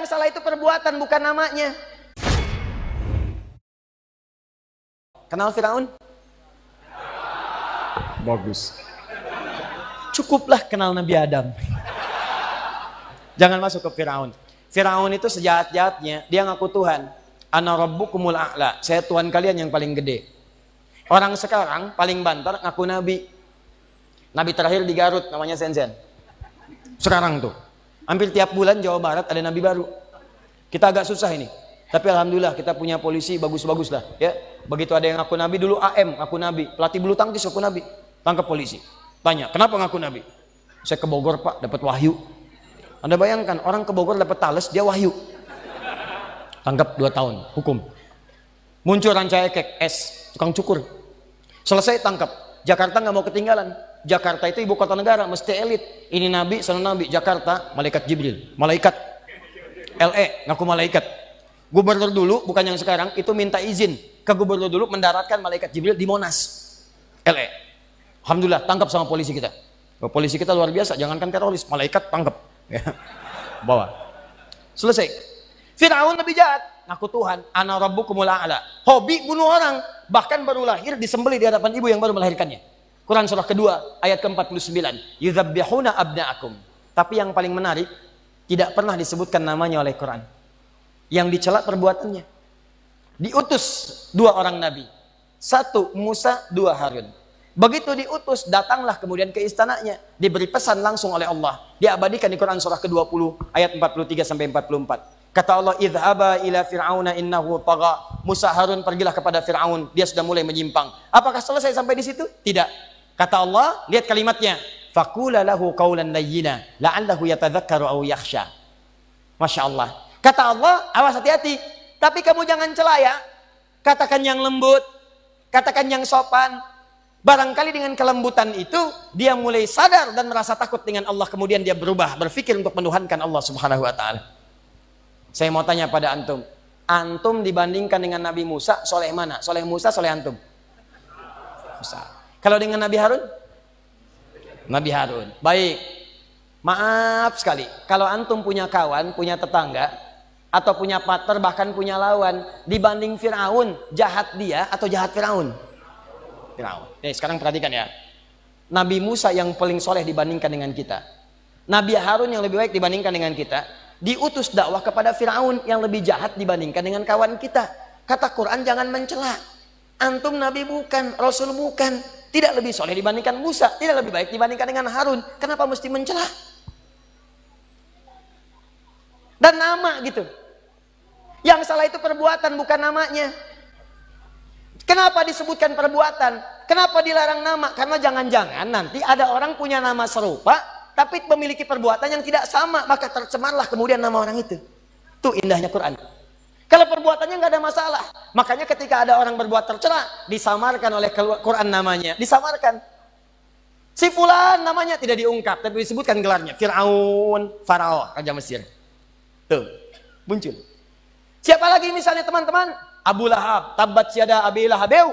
Yang salah itu perbuatan, bukan namanya. Kenal Firaun? Bagus. Cukuplah kenal Nabi Adam. Jangan masuk ke Firaun. Firaun itu sejahat-jahatnya, dia ngaku Tuhan. Ana rabbukumul a'la, saya Tuhan kalian yang paling gede. Orang sekarang paling banter ngaku Nabi. Nabi terakhir di Garut namanya Sensen. Sekarang tuh, hampir tiap bulan Jawa Barat ada Nabi baru. Kita agak susah ini. Tapi alhamdulillah kita punya polisi bagus-bagus lah. Ya, begitu ada yang ngaku Nabi dulu AM ngaku Nabi, pelatih bulu tangkis ngaku Nabi, tangkap polisi. Tanya, kenapa ngaku Nabi? Saya ke Bogor Pak, dapat wahyu. Anda bayangkan orang ke Bogor dapat tales, dia wahyu. Tangkap 2 tahun, hukum. Muncul Ranca Ekek, S, tukang cukur. Selesai tangkap. Jakarta nggak mau ketinggalan. Jakarta itu ibu kota negara, mesti elit. Ini Nabi, sana Nabi. Jakarta, malaikat Jibril, malaikat. LE, ngaku malaikat. Gubernur dulu, bukan yang sekarang, itu minta izin ke gubernur dulu mendaratkan malaikat Jibril di Monas. LE. Alhamdulillah, tangkap sama polisi kita. Polisi kita luar biasa, jangankan teroris, malaikat tangkap. Ya. Bawa. Selesai. Firaun lebih jahat, ngaku Tuhan, ana rabbukumul a'la. Hobi bunuh orang, bahkan baru lahir disembelih di hadapan ibu yang baru melahirkannya. Quran surah kedua ayat ke-49. Yudzabbihuna abna'akum. Tapi yang paling menarik, tidak pernah disebutkan namanya oleh Quran. Yang dicela perbuatannya. Diutus 2 orang nabi. 1 Musa, 2 Harun. Begitu diutus, datanglah kemudian ke istananya. Diberi pesan langsung oleh Allah. Diabadikan di Quran surah ke-20 ayat 43 sampai 44. Kata Allah, idhaba ila fir'auna innahu tagha. Musa, Harun, pergilah kepada Fir'aun, dia sudah mulai menyimpang. Apakah selesai sampai di situ? Tidak. Kata Allah, lihat kalimatnya. Faqula lahu qawlan layyina la'allahu yatadzakkaru aw yakhsha. Masya Allah. Kata Allah, awas hati-hati. Tapi kamu jangan cela ya. Katakan yang lembut, katakan yang sopan. Barangkali dengan kelembutan itu, dia mulai sadar dan merasa takut dengan Allah. Kemudian dia berubah, berpikir untuk menuhankan Allah subhanahu wa ta'ala. Saya mau tanya pada antum. Antum dibandingkan dengan Nabi Musa, soleh mana? Soleh Musa, soleh antum? Musa. Kalau dengan Nabi Harun? Nabi Harun. Baik. Maaf sekali. Kalau antum punya kawan, punya tetangga, atau punya partner, bahkan punya lawan, dibanding Fir'aun, jahat dia atau jahat Fir'aun? Fir'aun. Nih sekarang perhatikan ya. Nabi Musa yang paling soleh dibandingkan dengan kita. Nabi Harun yang lebih baik dibandingkan dengan kita. Diutus dakwah kepada Fir'aun yang lebih jahat dibandingkan dengan kawan kita. Kata Quran, jangan mencela. Antum Nabi bukan, Rasul bukan. Tidak lebih soleh dibandingkan Musa. Tidak lebih baik dibandingkan dengan Harun. Kenapa mesti mencela? Dan nama gitu. Yang salah itu perbuatan, bukan namanya. Kenapa disebutkan perbuatan? Kenapa dilarang nama? Karena jangan-jangan nanti ada orang punya nama serupa, tapi memiliki perbuatan yang tidak sama, maka tercemarlah kemudian nama orang itu. Itu indahnya Quran. Kalau perbuatannya nggak ada masalah, makanya ketika ada orang berbuat tercela, disamarkan oleh Quran namanya, disamarkan. Si fulan namanya tidak diungkap, tapi disebutkan gelarnya, Fir'aun, Farao, raja Mesir. Tuh, muncul. Siapa lagi misalnya teman-teman? Abu Lahab, tabbat yada abi lahabeu.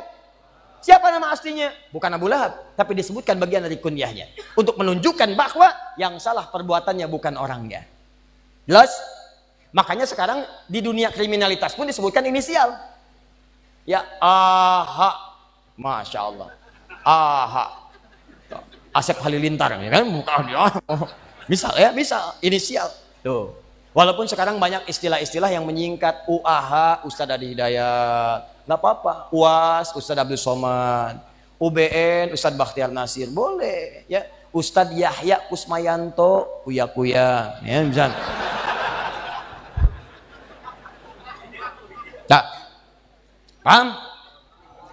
Siapa nama aslinya? Bukan Abu Lahab, tapi disebutkan bagian dari kunyahnya. Untuk menunjukkan bahwa yang salah perbuatannya bukan orangnya. Jelas? Makanya sekarang di dunia kriminalitas pun disebutkan inisial. Ya, AH. Masya Allah. AH. Asep Halilintar, ya kan? Bukan dia. Misal ya, misal. Inisial. Tuh. Walaupun sekarang banyak istilah-istilah yang menyingkat. UAH, Ustadz Adi Hidayat. Nggak apa-apa. UAS, Ustadz Abdul Somad. UBN, Ustadz Bakhtiar Nasir. Boleh. Ya. Ustadz Yahya Kusmayanto, Kuya-Kuya. Ya, misal. Nah, paham?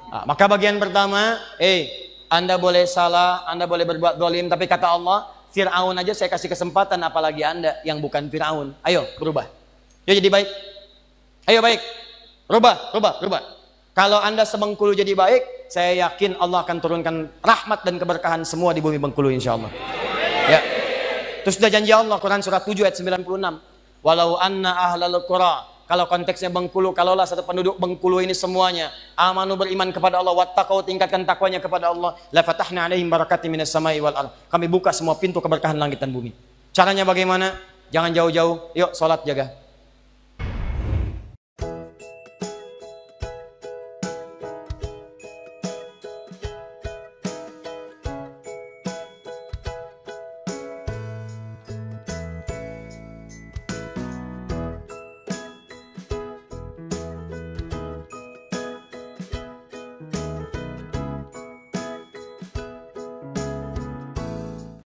Nah, maka bagian pertama, Anda boleh salah, Anda boleh berbuat zalim, tapi kata Allah, Fir'aun aja saya kasih kesempatan, apalagi Anda yang bukan Fir'aun. Ayo, berubah. Yuk jadi baik. Ayo baik. Rubah. Kalau Anda sebengkulu jadi baik, saya yakin Allah akan turunkan rahmat dan keberkahan semua di bumi Bengkulu insya Allah. Ya. Terus sudah janji Allah, Quran surat 7 ayat 96. Walau anna ahlal qura. Kalau konteksnya Bengkulu, kalaulah satu penduduk Bengkulu ini semuanya amanu, beriman kepada Allah, wattaqau, tingkatkan takwanya kepada Allah, la fatahna alaihim barakatim minas samai wal ardh. Kami buka semua pintu keberkahan langit dan bumi. Caranya bagaimana? Jangan jauh-jauh. Yuk salat jaga.